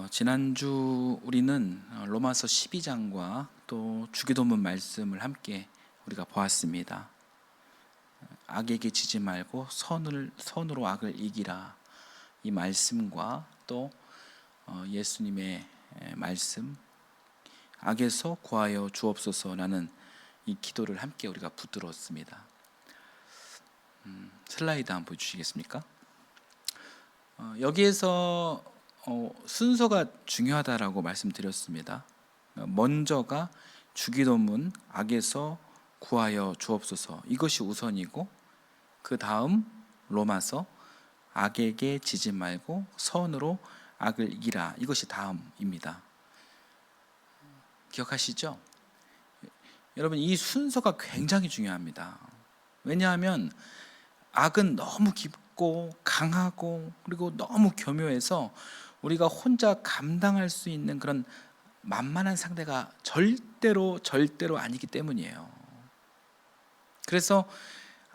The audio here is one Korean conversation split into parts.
지난주 우리는 로마서 12장과 또 주기도문 말씀을 함께 우리가 보았습니다. 악에게 지지 말고 선으로 악을 이기라, 이 말씀과 또 예수님의 말씀, 악에서 구하여 주옵소서라는 이 기도를 함께 우리가 붙들었습니다. 슬라이드 한번 보여주시겠습니까? 여기에서 순서가 중요하다라고 말씀드렸습니다. 먼저가 주기도문, 악에서 구하여 주옵소서, 이것이 우선이고, 그 다음 로마서, 악에게 지지 말고 선으로 악을 이기라, 이것이 다음입니다. 기억하시죠? 여러분, 이 순서가 굉장히 중요합니다. 왜냐하면 악은 너무 깊고 강하고 그리고 너무 교묘해서 우리가 혼자 감당할 수 있는 그런 만만한 상대가 절대로 아니기 때문이에요. 그래서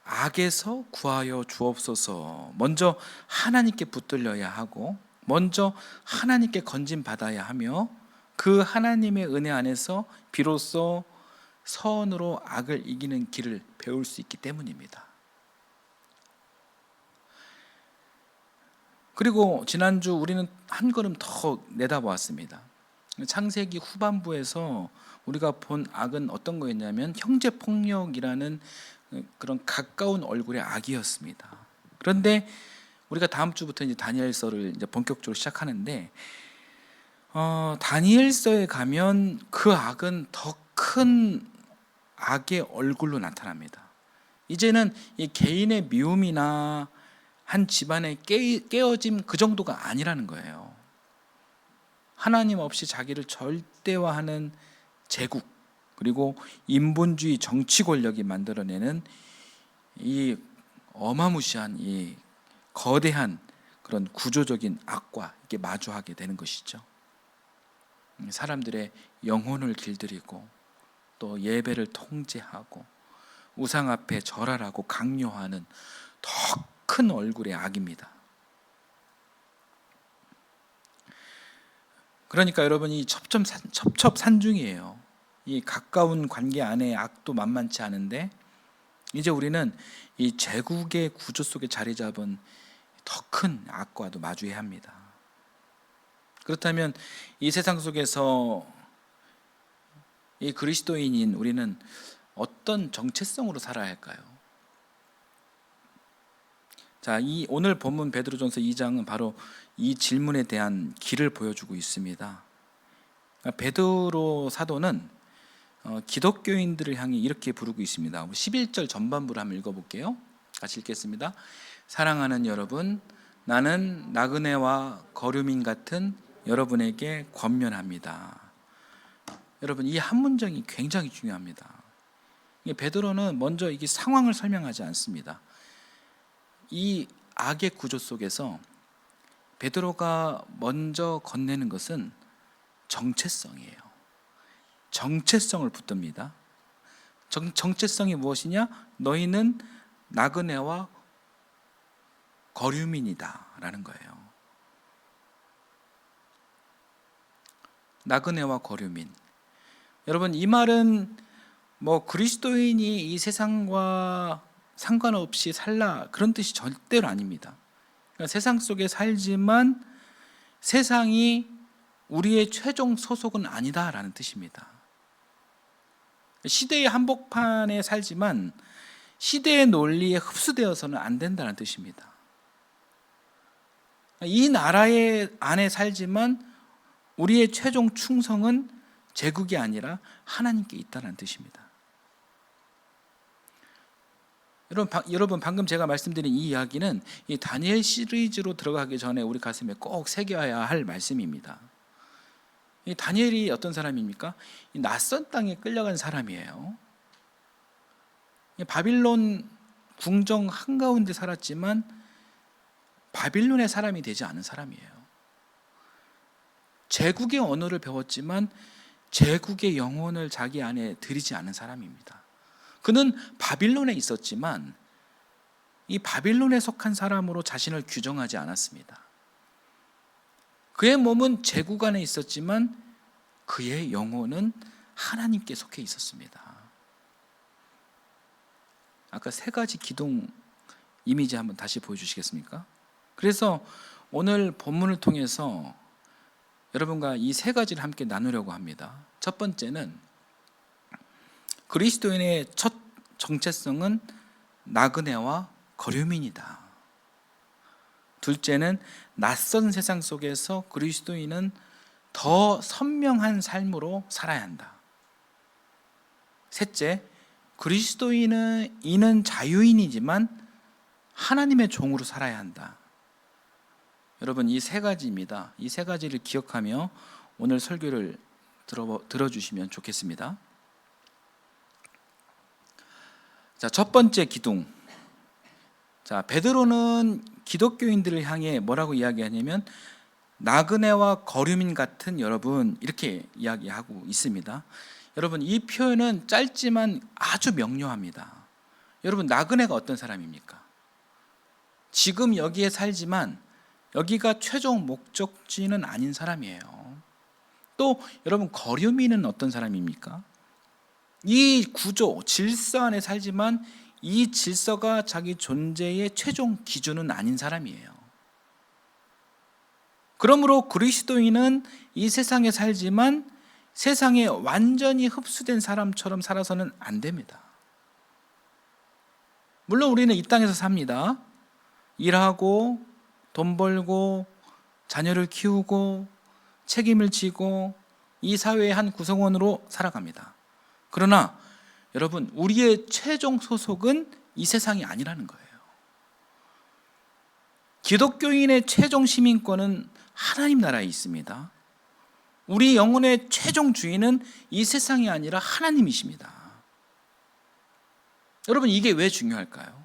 악에서 구하여 주옵소서, 먼저 하나님께 붙들려야 하고, 먼저 하나님께 건짐받아야 하며, 그 하나님의 은혜 안에서 비로소 선으로 악을 이기는 길을 배울 수 있기 때문입니다. 그리고 지난주 우리는 한 걸음 더 내다보았습니다. 창세기 후반부에서 우리가 본 악은 어떤 거였냐면 형제폭력이라는 그런 가까운 얼굴의 악이었습니다. 그런데 우리가 다음 주부터 이제 다니엘서를 이제 본격적으로 시작하는데, 다니엘서에 가면 그 악은 더 큰 악의 얼굴로 나타납니다. 이제는 이 개인의 미움이나 한 집안의 깨어짐, 그 정도가 아니라는 거예요. 하나님 없이 자기를 절대화하는 제국, 그리고 인본주의 정치 권력이 만들어내는 이 어마무시한 이 거대한 그런 구조적인 악과 이렇게 마주하게 되는 것이죠. 사람들의 영혼을 길들이고 또 예배를 통제하고 우상 앞에 절하라고 강요하는 더 큰 얼굴의 악입니다. 그러니까 여러분, 이 첩첩산중이에요. 이 가까운 관계 안에 악도 만만치 않은데, 이제 우리는 이 제국의 구조 속에 자리 잡은 더 큰 악과도 마주해야 합니다. 그렇다면 이 세상 속에서 이 그리스도인인 우리는 어떤 정체성으로 살아야 할까요? 자, 이 오늘 본문 베드로전서 2장은 바로 이 질문에 대한 길을 보여주고 있습니다. 베드로 사도는 기독교인들을 향해 이렇게 부르고 있습니다. 11절 전반부를 한번 읽어볼게요. 같이 읽겠습니다. 사랑하는 여러분, 나는 나그네와 거류민 같은 여러분에게 권면합니다. 여러분, 이 한 문장이 굉장히 중요합니다. 베드로는 먼저 이게 상황을 설명하지 않습니다. 이 악의 구조 속에서 베드로가 먼저 건네는 것은 정체성이에요. 정체성을 붙듭니다. 정체성이 무엇이냐? 너희는 나그네와 거류민이다 라는 거예요. 나그네와 거류민. 여러분, 이 말은 뭐 그리스도인이 이 세상과 상관없이 살라, 그런 뜻이 절대로 아닙니다. 그러니까 세상 속에 살지만 세상이 우리의 최종 소속은 아니다라는 뜻입니다. 시대의 한복판에 살지만 시대의 논리에 흡수되어서는 안 된다는 뜻입니다. 이 나라의 안에 살지만 우리의 최종 충성은 제국이 아니라 하나님께 있다는 뜻입니다. 여러분, 방금 제가 말씀드린 이 이야기는 이 다니엘 시리즈로 들어가기 전에 우리 가슴에 꼭 새겨야 할 말씀입니다. 이 다니엘이 어떤 사람입니까? 이 낯선 땅에 끌려간 사람이에요. 바빌론 궁정 한가운데 살았지만 바빌론의 사람이 되지 않은 사람이에요. 제국의 언어를 배웠지만 제국의 영혼을 자기 안에 들이지 않은 사람입니다. 그는 바빌론에 있었지만 이 바빌론에 속한 사람으로 자신을 규정하지 않았습니다. 그의 몸은 제국 안에 있었지만 그의 영혼은 하나님께 속해 있었습니다. 아까 세 가지 기둥 이미지 한번 다시 보여주시겠습니까? 그래서 오늘 본문을 통해서 여러분과 이 세 가지를 함께 나누려고 합니다. 첫 번째는 그리스도인의 첫 정체성은 나그네와 거류민이다. 둘째는 낯선 세상 속에서 그리스도인은 더 선명한 삶으로 살아야 한다. 셋째, 그리스도인은 자유인이지만 하나님의 종으로 살아야 한다. 여러분, 이 세 가지입니다. 이 세 가지를 기억하며 오늘 설교를 들어주시면 좋겠습니다. 자, 첫 번째 기둥. 자, 베드로는 기독교인들을 향해 뭐라고 이야기하냐면 나그네와 거류민 같은 여러분, 이렇게 이야기하고 있습니다. 여러분, 이 표현은 짧지만 아주 명료합니다. 여러분, 나그네가 어떤 사람입니까? 지금 여기에 살지만 여기가 최종 목적지는 아닌 사람이에요. 또 여러분, 거류민은 어떤 사람입니까? 이 구조, 질서 안에 살지만 이 질서가 자기 존재의 최종 기준은 아닌 사람이에요. 그러므로 그리스도인은 이 세상에 살지만 세상에 완전히 흡수된 사람처럼 살아서는 안 됩니다. 물론 우리는 이 땅에서 삽니다. 일하고 돈 벌고 자녀를 키우고 책임을 지고 이 사회의 한 구성원으로 살아갑니다. 그러나 여러분, 우리의 최종 소속은 이 세상이 아니라는 거예요. 기독교인의 최종 시민권은 하나님 나라에 있습니다. 우리 영혼의 최종 주인은 이 세상이 아니라 하나님이십니다. 여러분, 이게 왜 중요할까요?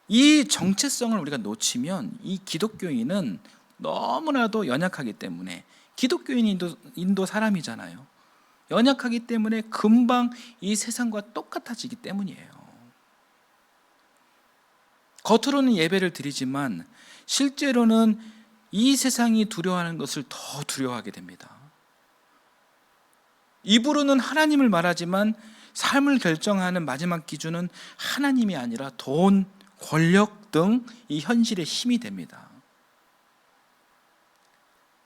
이 정체성을 우리가 놓치면 이 기독교인은 너무나도 연약하기 때문에, 기독교인도 사람이잖아요. 연약하기 때문에 금방 이 세상과 똑같아지기 때문이에요. 겉으로는 예배를 드리지만 실제로는 이 세상이 두려워하는 것을 더 두려워하게 됩니다. 입으로는 하나님을 말하지만 삶을 결정하는 마지막 기준은 하나님이 아니라 돈, 권력 등 이 현실의 힘이 됩니다.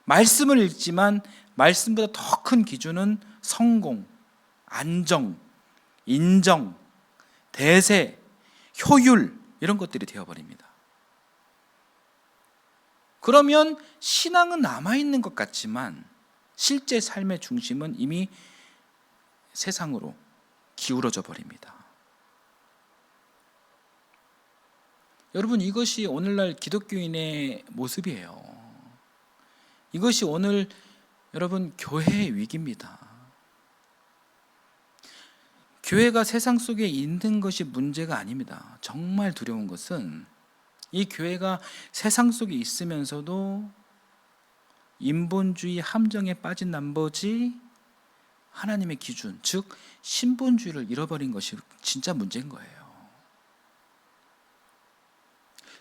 말씀을 읽지만 말씀보다 더 큰 기준은 성공, 안정, 인정, 대세, 효율, 이런 것들이 되어버립니다. 그러면 신앙은 남아있는 것 같지만 실제 삶의 중심은 이미 세상으로 기울어져 버립니다. 여러분, 이것이 오늘날 기독교인의 모습이에요. 이것이 오늘 여러분 교회의 위기입니다. 교회가 세상 속에 있는 것이 문제가 아닙니다. 정말 두려운 것은 이 교회가 세상 속에 있으면서도 인본주의 함정에 빠진 나머지 하나님의 기준, 즉 신본주의를 잃어버린 것이 진짜 문제인 거예요.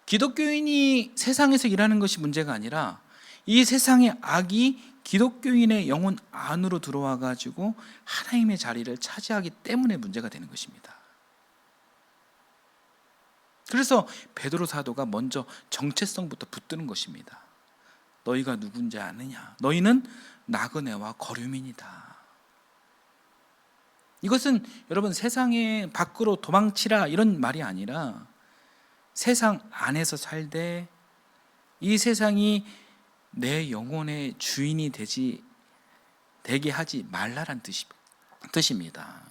기독교인이 세상에서 일하는 것이 문제가 아니라 이 세상의 악이 기독교인의 영혼 안으로 들어와 가지고 하나님의 자리를 차지하기 때문에 문제가 되는 것입니다. 그래서 베드로 사도가 먼저 정체성부터 붙드는 것입니다. 너희가 누군지 아느냐? 너희는 나그네와 거류민이다. 이것은 여러분 세상의 밖으로 도망치라 이런 말이 아니라 세상 안에서 살되 이 세상이 내 영혼의 주인이 되게 하지 말라란 뜻입니다.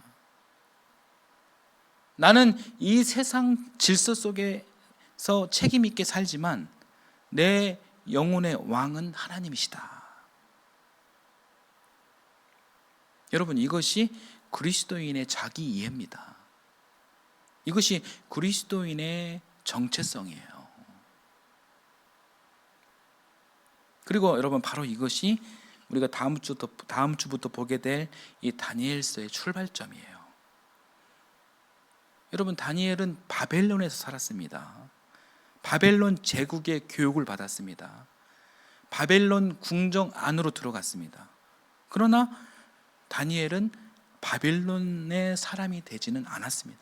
나는 이 세상 질서 속에서 책임 있게 살지만 내 영혼의 왕은 하나님이시다. 여러분, 이것이 그리스도인의 자기 이해입니다. 이것이 그리스도인의 정체성이에요. 그리고 여러분, 바로 이것이 우리가 다음 주부터 보게 될 이 다니엘서의 출발점이에요. 여러분, 다니엘은 바벨론에서 살았습니다. 바벨론 제국의 교육을 받았습니다. 바벨론 궁정 안으로 들어갔습니다. 그러나 다니엘은 바벨론의 사람이 되지는 않았습니다.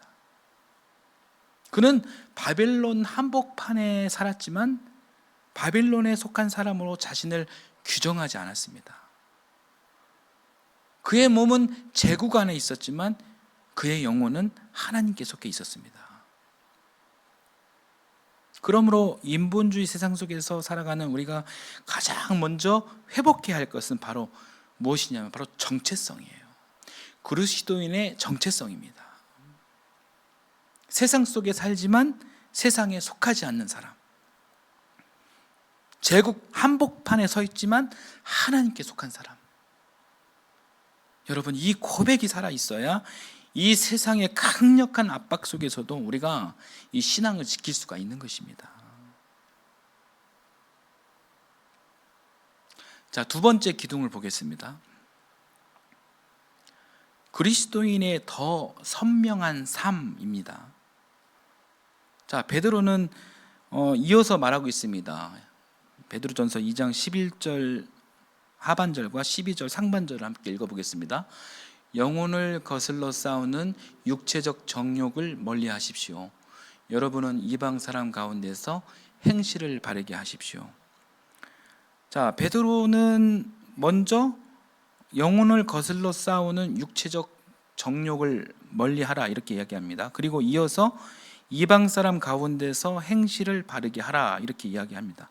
그는 바벨론 한복판에 살았지만 바벨론에 속한 사람으로 자신을 규정하지 않았습니다. 그의 몸은 제국 안에 있었지만 그의 영혼은 하나님께 속해 있었습니다. 그러므로 인본주의 세상 속에서 살아가는 우리가 가장 먼저 회복해야 할 것은 바로 무엇이냐면 바로 정체성이에요. 그리스도인의 정체성입니다. 세상 속에 살지만 세상에 속하지 않는 사람, 제국 한복판에 서 있지만 하나님께 속한 사람. 여러분, 이 고백이 살아 있어야 이 세상의 강력한 압박 속에서도 우리가 이 신앙을 지킬 수가 있는 것입니다. 자, 두 번째 기둥을 보겠습니다. 그리스도인의 더 선명한 삶입니다. 자, 베드로는 이어서 말하고 있습니다. 베드로전서 2장 11절 하반절과 12절 상반절을 함께 읽어보겠습니다. 영혼을 거슬러 싸우는 육체적 정욕을 멀리 하십시오. 여러분은 이방 사람 가운데서 행실을 바르게 하십시오. 자, 베드로는 먼저 영혼을 거슬러 싸우는 육체적 정욕을 멀리하라 이렇게 이야기합니다. 그리고 이어서 이방 사람 가운데서 행실을 바르게 하라 이렇게 이야기합니다.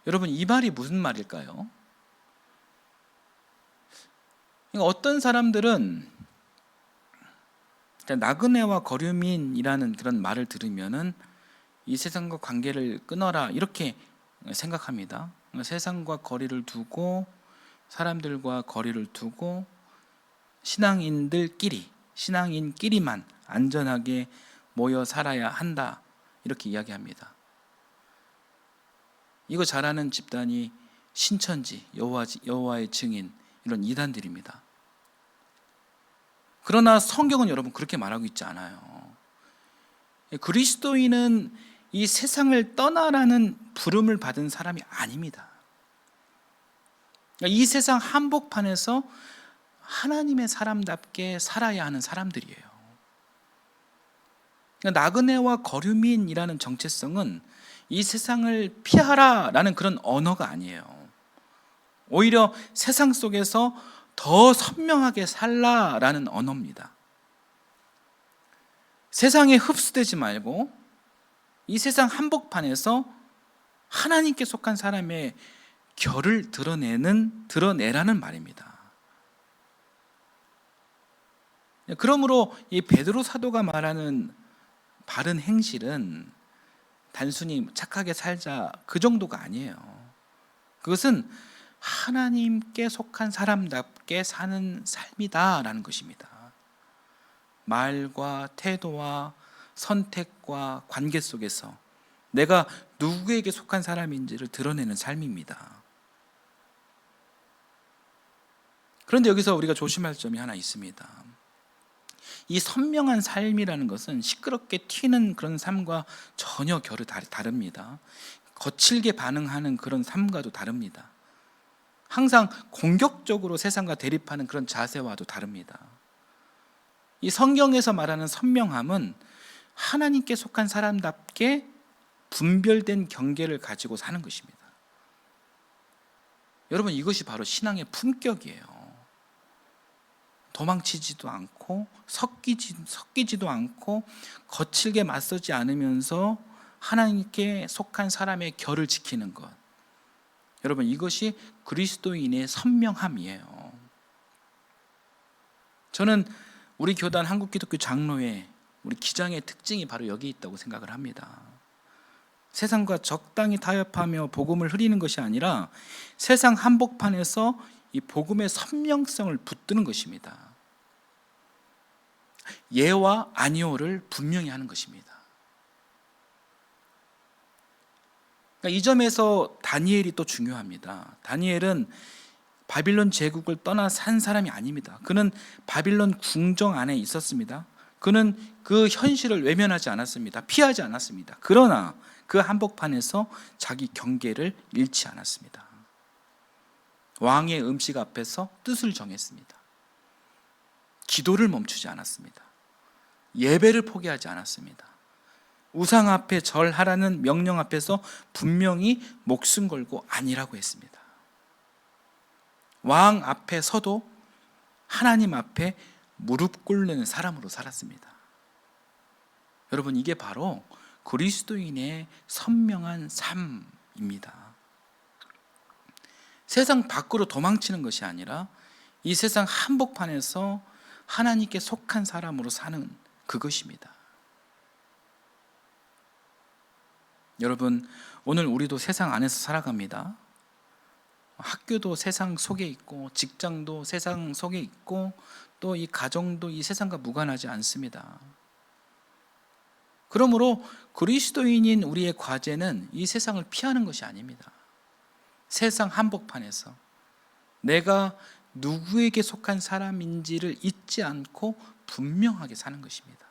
여러분, 이 말이 무슨 말일까요? 어떤 사람들은 나그네와 거류민이라는 그런 말을 들으면은 이 세상과 관계를 끊어라 이렇게 생각합니다. 세상과 거리를 두고 사람들과 거리를 두고 신앙인끼리만 안전하게 모여 살아야 한다 이렇게 이야기합니다. 이거 잘하는 집단이 신천지, 여호와의 증인 이런 이단들입니다. 그러나 성경은 여러분 그렇게 말하고 있지 않아요. 그리스도인은 이 세상을 떠나라는 부름을 받은 사람이 아닙니다. 이 세상 한복판에서 하나님의 사람답게 살아야 하는 사람들이에요. 나그네와 거류민이라는 정체성은 이 세상을 피하라라는 그런 언어가 아니에요. 오히려 세상 속에서 더 선명하게 살라라는 언어입니다. 세상에 흡수되지 말고 이 세상 한복판에서 하나님께 속한 사람의 결을 드러내라는 말입니다. 그러므로 이 베드로 사도가 말하는 바른 행실은 단순히 착하게 살자 그 정도가 아니에요. 그것은 하나님께 속한 사람답게 사는 삶이다라는 것입니다. 말과 태도와 선택과 관계 속에서 내가 누구에게 속한 사람인지를 드러내는 삶입니다. 그런데 여기서 우리가 조심할 점이 하나 있습니다. 이 선명한 삶이라는 것은 시끄럽게 튀는 그런 삶과 전혀 결이 다릅니다. 거칠게 반응하는 그런 삶과도 다릅니다. 항상 공격적으로 세상과 대립하는 그런 자세와도 다릅니다. 이 성경에서 말하는 선명함은 하나님께 속한 사람답게 분별된 경계를 가지고 사는 것입니다. 여러분, 이것이 바로 신앙의 품격이에요. 도망치지도 않고 섞이지도 않고 거칠게 맞서지 않으면서 하나님께 속한 사람의 결을 지키는 것. 여러분, 이것이 그리스도인의 선명함이에요. 저는 우리 교단 한국기독교 장로회 우리 기장의 특징이 바로 여기 있다고 생각을 합니다. 세상과 적당히 타협하며 복음을 흐리는 것이 아니라 세상 한복판에서 이 복음의 선명성을 붙드는 것입니다. 예와 아니오를 분명히 하는 것입니다. 그러니까 이 점에서 다니엘이 또 중요합니다. 다니엘은 바빌론 제국을 떠나 산 사람이 아닙니다. 그는 바빌론 궁정 안에 있었습니다. 그는 그 현실을 외면하지 않았습니다. 피하지 않았습니다. 그러나 그 한복판에서 자기 경계를 잃지 않았습니다. 왕의 음식 앞에서 뜻을 정했습니다. 기도를 멈추지 않았습니다. 예배를 포기하지 않았습니다. 우상 앞에 절하라는 명령 앞에서 분명히 목숨 걸고 아니라고 했습니다. 왕 앞에 서도 하나님 앞에 무릎 꿇는 사람으로 살았습니다. 여러분, 이게 바로 그리스도인의 선명한 삶입니다. 세상 밖으로 도망치는 것이 아니라 이 세상 한복판에서 하나님께 속한 사람으로 사는 그것입니다. 여러분, 오늘 우리도 세상 안에서 살아갑니다. 학교도 세상 속에 있고, 직장도 세상 속에 있고, 또 이 가정도 이 세상과 무관하지 않습니다. 그러므로 그리스도인인 우리의 과제는 이 세상을 피하는 것이 아닙니다. 세상 한복판에서 내가 누구에게 속한 사람인지를 잊지 않고 분명하게 사는 것입니다.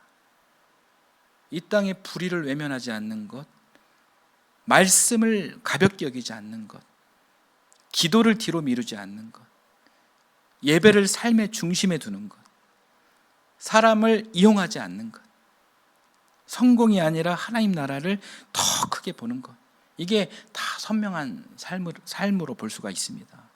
이 땅의 불의를 외면하지 않는 것, 말씀을 가볍게 여기지 않는 것, 기도를 뒤로 미루지 않는 것, 예배를 삶의 중심에 두는 것, 사람을 이용하지 않는 것, 성공이 아니라 하나님 나라를 더 크게 보는 것, 이게 다 선명한 삶으로 볼 수가 있습니다.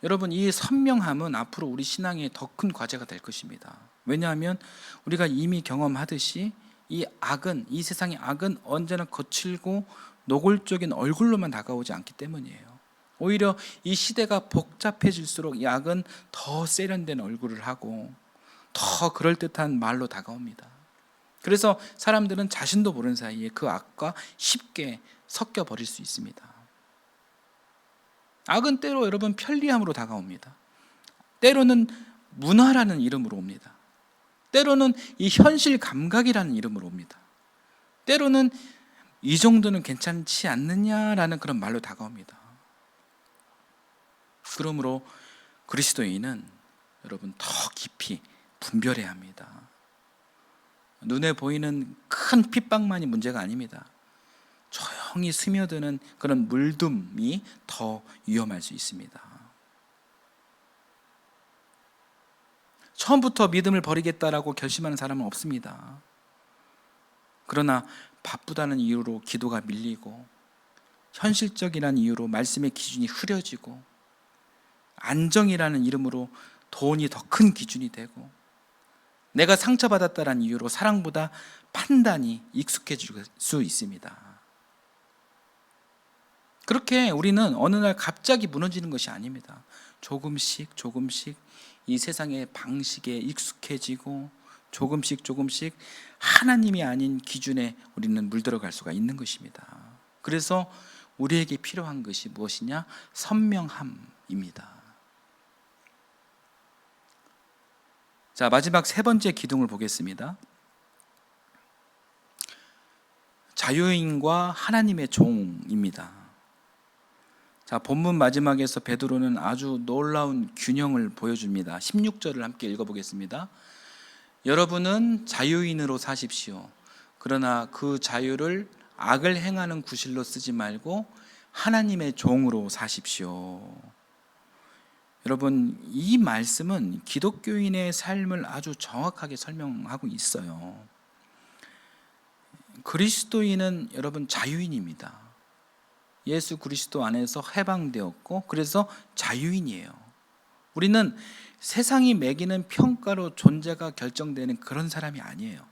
여러분, 이 선명함은 앞으로 우리 신앙의 더 큰 과제가 될 것입니다. 왜냐하면 우리가 이미 경험하듯이 이 악은, 이 세상의 악은 언제나 거칠고 노골적인 얼굴로만 다가오지 않기 때문이에요. 오히려 이 시대가 복잡해질수록 이 악은 더 세련된 얼굴을 하고 더 그럴듯한 말로 다가옵니다. 그래서 사람들은 자신도 모르는 사이에 그 악과 쉽게 섞여 버릴 수 있습니다. 악은 때로 여러분 편리함으로 다가옵니다. 때로는 문화라는 이름으로 옵니다. 때로는 이 현실 감각이라는 이름으로 옵니다. 때로는 이 정도는 괜찮지 않느냐라는 그런 말로 다가옵니다. 그러므로 그리스도인은 여러분 더 깊이 분별해야 합니다. 눈에 보이는 큰 핍박만이 문제가 아닙니다. 조용히 스며드는 그런 물둠이 더 위험할 수 있습니다. 처음부터 믿음을 버리겠다라고 결심하는 사람은 없습니다. 그러나 바쁘다는 이유로 기도가 밀리고, 현실적이라는 이유로 말씀의 기준이 흐려지고, 안정이라는 이름으로 돈이 더 큰 기준이 되고, 내가 상처받았다는 이유로 사랑보다 판단이 익숙해질 수 있습니다. 그렇게 우리는 어느 날 갑자기 무너지는 것이 아닙니다. 조금씩 이 세상의 방식에 익숙해지고 조금씩 하나님이 아닌 기준에 우리는 물들어갈 수가 있는 것입니다. 그래서 우리에게 필요한 것이 무엇이냐? 선명함입니다. 자, 마지막 세 번째 기둥을 보겠습니다. 자유인과 하나님의 종입니다. 자, 본문 마지막에서 베드로는 아주 놀라운 균형을 보여줍니다. 16절을 함께 읽어보겠습니다. 여러분은 자유인으로 사십시오. 그러나 그 자유를 악을 행하는 구실로 쓰지 말고 하나님의 종으로 사십시오. 여러분, 이 말씀은 기독교인의 삶을 아주 정확하게 설명하고 있어요. 그리스도인은 여러분 자유인입니다. 예수 그리스도 안에서 해방되었고, 그래서 자유인이에요. 우리는 세상이 매기는 평가로 존재가 결정되는 그런 사람이 아니에요.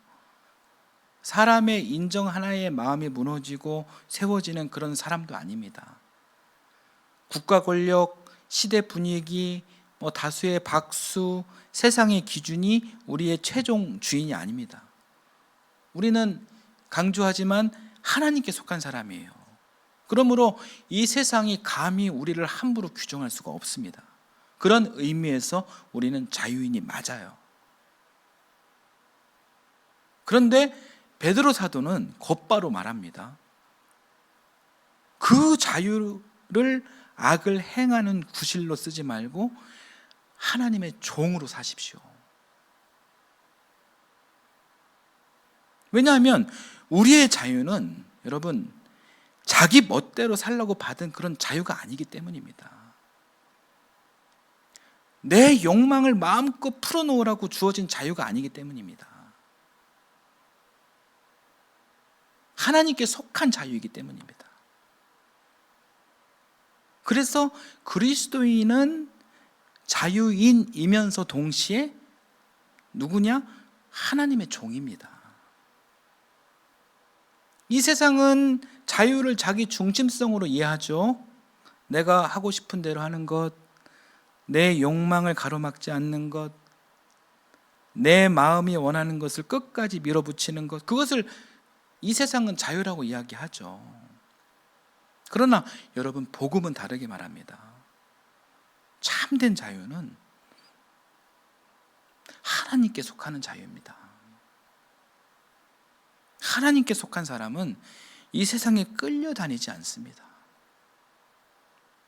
사람의 인정 하나에 마음이 무너지고 세워지는 그런 사람도 아닙니다. 국가 권력, 시대 분위기, 다수의 박수, 세상의 기준이 우리의 최종 주인이 아닙니다. 우리는 강조하지만 하나님께 속한 사람이에요. 그러므로 이 세상이 감히 우리를 함부로 규정할 수가 없습니다. 그런 의미에서 우리는 자유인이 맞아요. 그런데 베드로 사도는 곧바로 말합니다. 그 자유를 악을 행하는 구실로 쓰지 말고 하나님의 종으로 사십시오. 왜냐하면 우리의 자유는 여러분 자기 멋대로 살라고 받은 그런 자유가 아니기 때문입니다. 내 욕망을 마음껏 풀어놓으라고 주어진 자유가 아니기 때문입니다. 하나님께 속한 자유이기 때문입니다. 그래서 그리스도인은 자유인이면서 동시에 누구냐? 하나님의 종입니다. 이 세상은 자유를 자기 중심성으로 이해하죠. 내가 하고 싶은 대로 하는 것, 내 욕망을 가로막지 않는 것, 내 마음이 원하는 것을 끝까지 밀어붙이는 것, 그것을 이 세상은 자유라고 이야기하죠. 그러나 여러분, 복음은 다르게 말합니다. 참된 자유는 하나님께 속하는 자유입니다. 하나님께 속한 사람은 이 세상에 끌려다니지 않습니다.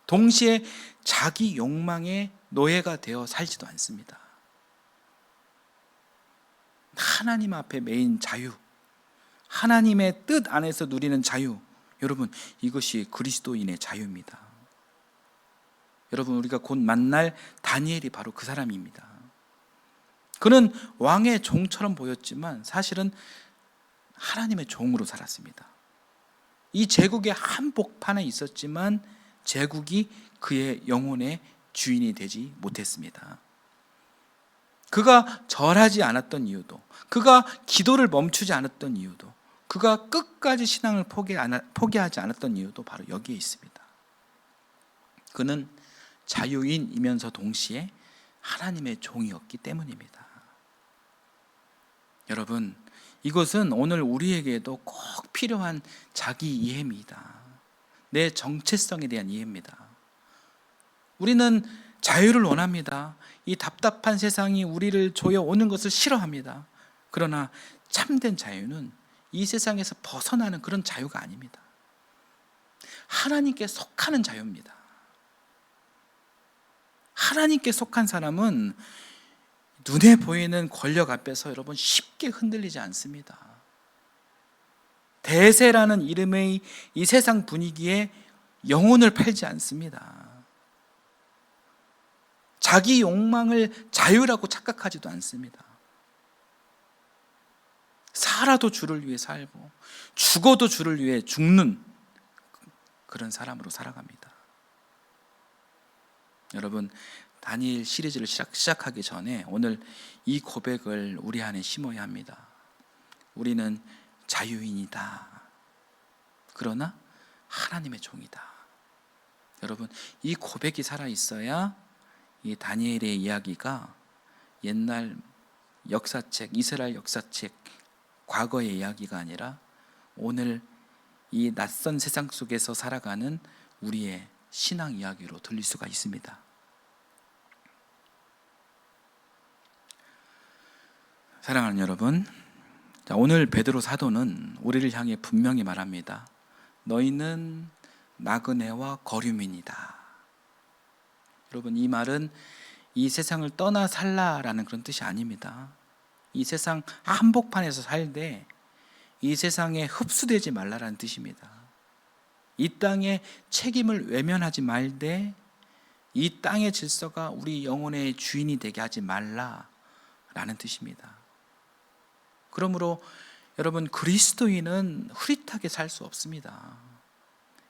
동시에 자기 욕망의 노예가 되어 살지도 않습니다. 하나님 앞에 매인 자유, 하나님의 뜻 안에서 누리는 자유, 여러분, 이것이 그리스도인의 자유입니다. 여러분, 우리가 곧 만날 다니엘이 바로 그 사람입니다. 그는 왕의 종처럼 보였지만 사실은 하나님의 종으로 살았습니다. 이 제국의 한복판에 있었지만 제국이 그의 영혼의 주인이 되지 못했습니다. 그가 절하지 않았던 이유도, 그가 기도를 멈추지 않았던 이유도, 그가 끝까지 신앙을 포기하지 않았던 이유도 바로 여기에 있습니다. 그는 자유인이면서 동시에 하나님의 종이었기 때문입니다. 여러분, 이것은 오늘 우리에게도 꼭 필요한 자기 이해입니다. 내 정체성에 대한 이해입니다. 우리는 자유를 원합니다. 이 답답한 세상이 우리를 조여오는 것을 싫어합니다. 그러나 참된 자유는 이 세상에서 벗어나는 그런 자유가 아닙니다. 하나님께 속하는 자유입니다. 하나님께 속한 사람은 눈에 보이는 권력 앞에서 여러분 쉽게 흔들리지 않습니다. 대세라는 이름의 이 세상 분위기에 영혼을 팔지 않습니다. 자기 욕망을 자유라고 착각하지도 않습니다. 살아도 주를 위해 살고 죽어도 주를 위해 죽는 그런 사람으로 살아갑니다. 여러분, 다니엘 시리즈를 시작하기 전에 오늘 이 고백을 우리 안에 심어야 합니다. 우리는 자유인이다. 그러나 하나님의 종이다. 여러분, 이 고백이 살아있어야 이 다니엘의 이야기가 옛날 역사책, 이스라엘 역사책, 과거의 이야기가 아니라 오늘 이 낯선 세상 속에서 살아가는 우리의 신앙 이야기로 들릴 수가 있습니다. 사랑하는 여러분, 오늘 베드로 사도는 우리를 향해 분명히 말합니다. 너희는 나그네와 거류민이다. 여러분, 이 말은 이 세상을 떠나 살라라는 그런 뜻이 아닙니다. 이 세상 한복판에서 살되 이 세상에 흡수되지 말라라는 뜻입니다. 이 땅의 책임을 외면하지 말되 이 땅의 질서가 우리 영혼의 주인이 되게 하지 말라라는 뜻입니다. 그러므로 여러분, 그리스도인은 흐릿하게 살 수 없습니다.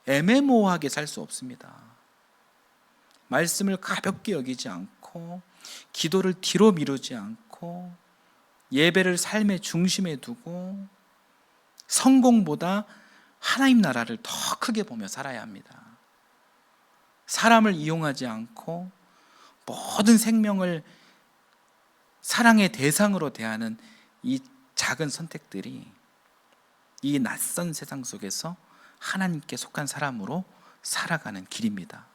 애매모호하게 살 수 없습니다. 말씀을 가볍게 여기지 않고 기도를 뒤로 미루지 않고 예배를 삶의 중심에 두고 성공보다 하나님 나라를 더 크게 보며 살아야 합니다. 사람을 이용하지 않고 모든 생명을 사랑의 대상으로 대하는 이 작은 선택들이 이 낯선 세상 속에서 하나님께 속한 사람으로 살아가는 길입니다.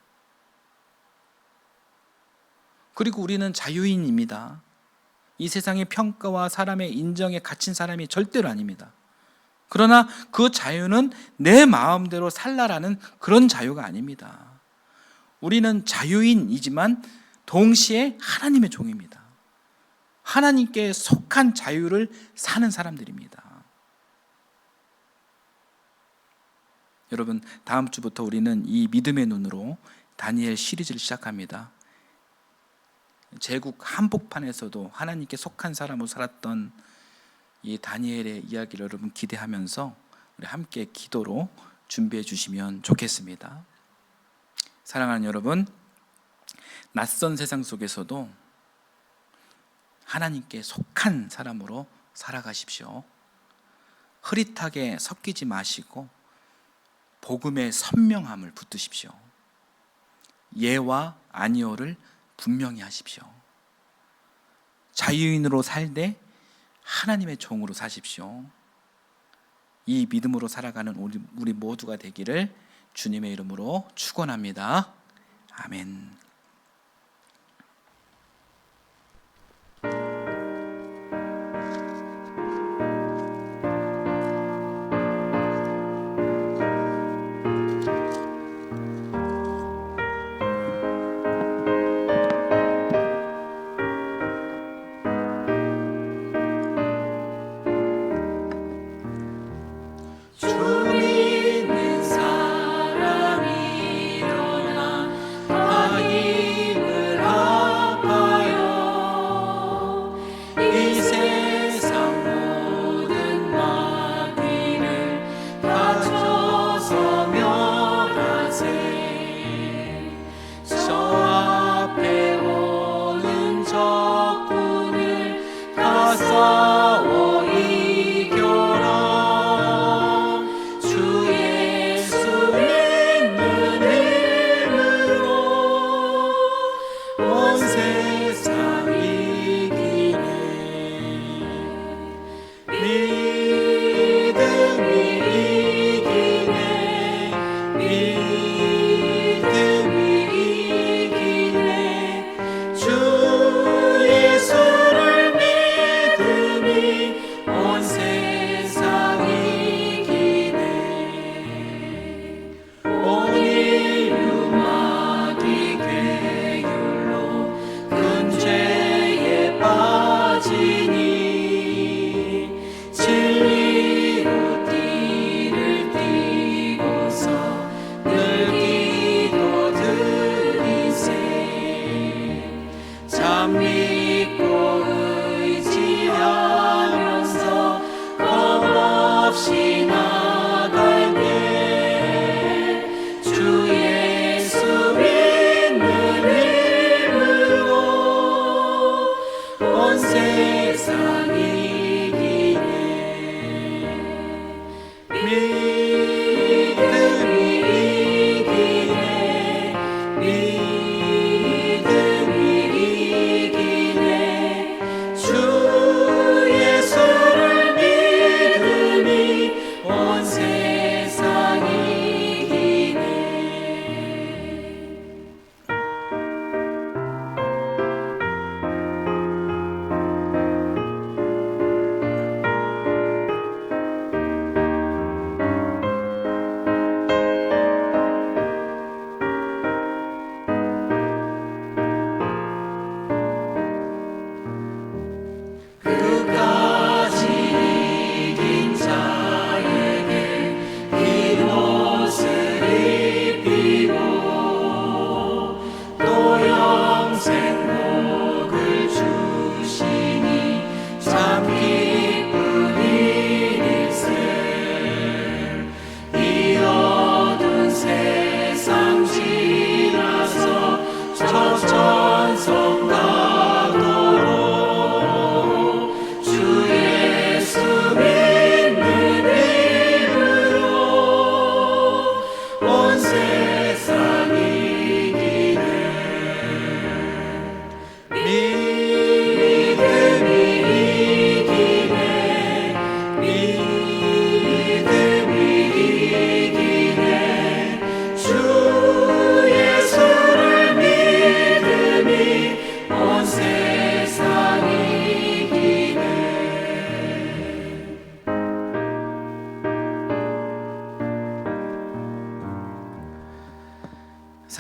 그리고 우리는 자유인입니다. 이 세상의 평가와 사람의 인정에 갇힌 사람이 절대로 아닙니다. 그러나 그 자유는 내 마음대로 살라라는 그런 자유가 아닙니다. 우리는 자유인이지만 동시에 하나님의 종입니다. 하나님께 속한 자유를 사는 사람들입니다. 여러분, 다음 주부터 우리는 이 믿음의 눈으로 다니엘 시리즈를 시작합니다. 제국 한복판에서도 하나님께 속한 사람으로 살았던 이 다니엘의 이야기를 여러분 기대하면서 우리 함께 기도로 준비해 주시면 좋겠습니다. 사랑하는 여러분, 낯선 세상 속에서도 하나님께 속한 사람으로 살아가십시오. 흐릿하게 섞이지 마시고 복음의 선명함을 붙드십시오. 예와 아니오를 분명히 하십시오. 자유인으로 살되 하나님의 종으로 사십시오. 이 믿음으로 살아가는 우리 모두가 되기를 주님의 이름으로 축원합니다. 아멘.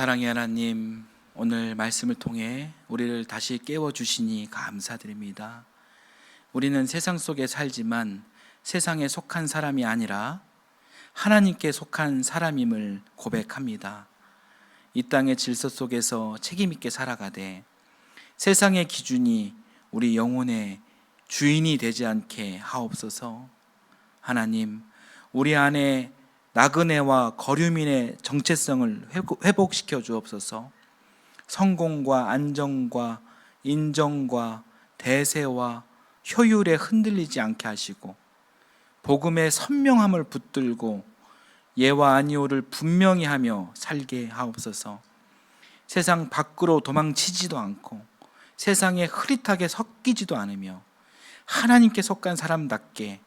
사랑의 하나님, 오늘 말씀을 통해 우리를 다시 깨워주시니 감사드립니다. 우리는 세상 속에 살지만 세상에 속한 사람이 아니라 하나님께 속한 사람임을 고백합니다. 이 땅의 질서 속에서 책임 있게 살아가되 세상의 기준이 우리 영혼의 주인이 되지 않게 하옵소서. 하나님, 우리 안에 나그네와 거류민의 정체성을 회복시켜 주옵소서. 성공과 안정과 인정과 대세와 효율에 흔들리지 않게 하시고 복음의 선명함을 붙들고 예와 아니오를 분명히 하며 살게 하옵소서. 세상 밖으로 도망치지도 않고 세상에 흐릿하게 섞이지도 않으며 하나님께 속한 사람답게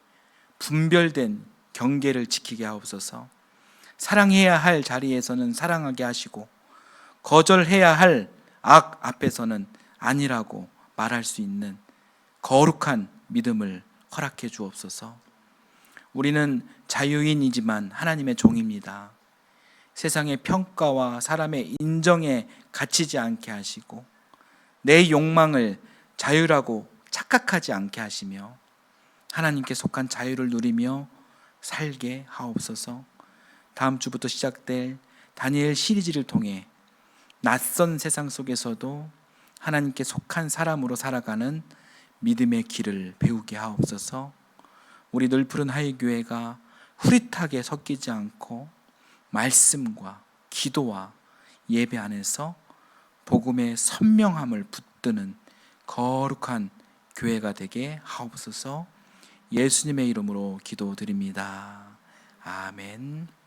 분별된 경계를 지키게 하옵소서. 사랑해야 할 자리에서는 사랑하게 하시고 거절해야 할 악 앞에서는 아니라고 말할 수 있는 거룩한 믿음을 허락해 주옵소서. 우리는 자유인이지만 하나님의 종입니다. 세상의 평가와 사람의 인정에 갇히지 않게 하시고 내 욕망을 자유라고 착각하지 않게 하시며 하나님께 속한 자유를 누리며 살게 하옵소서. 다음 주부터 시작될 다니엘 시리즈를 통해 낯선 세상 속에서도 하나님께 속한 사람으로 살아가는 믿음의 길을 배우게 하옵소서. 우리 늘푸른 하이교회가 흐릿하게 섞이지 않고 말씀과 기도와 예배 안에서 복음의 선명함을 붙드는 거룩한 교회가 되게 하옵소서. 예수님의 이름으로 기도드립니다. 아멘.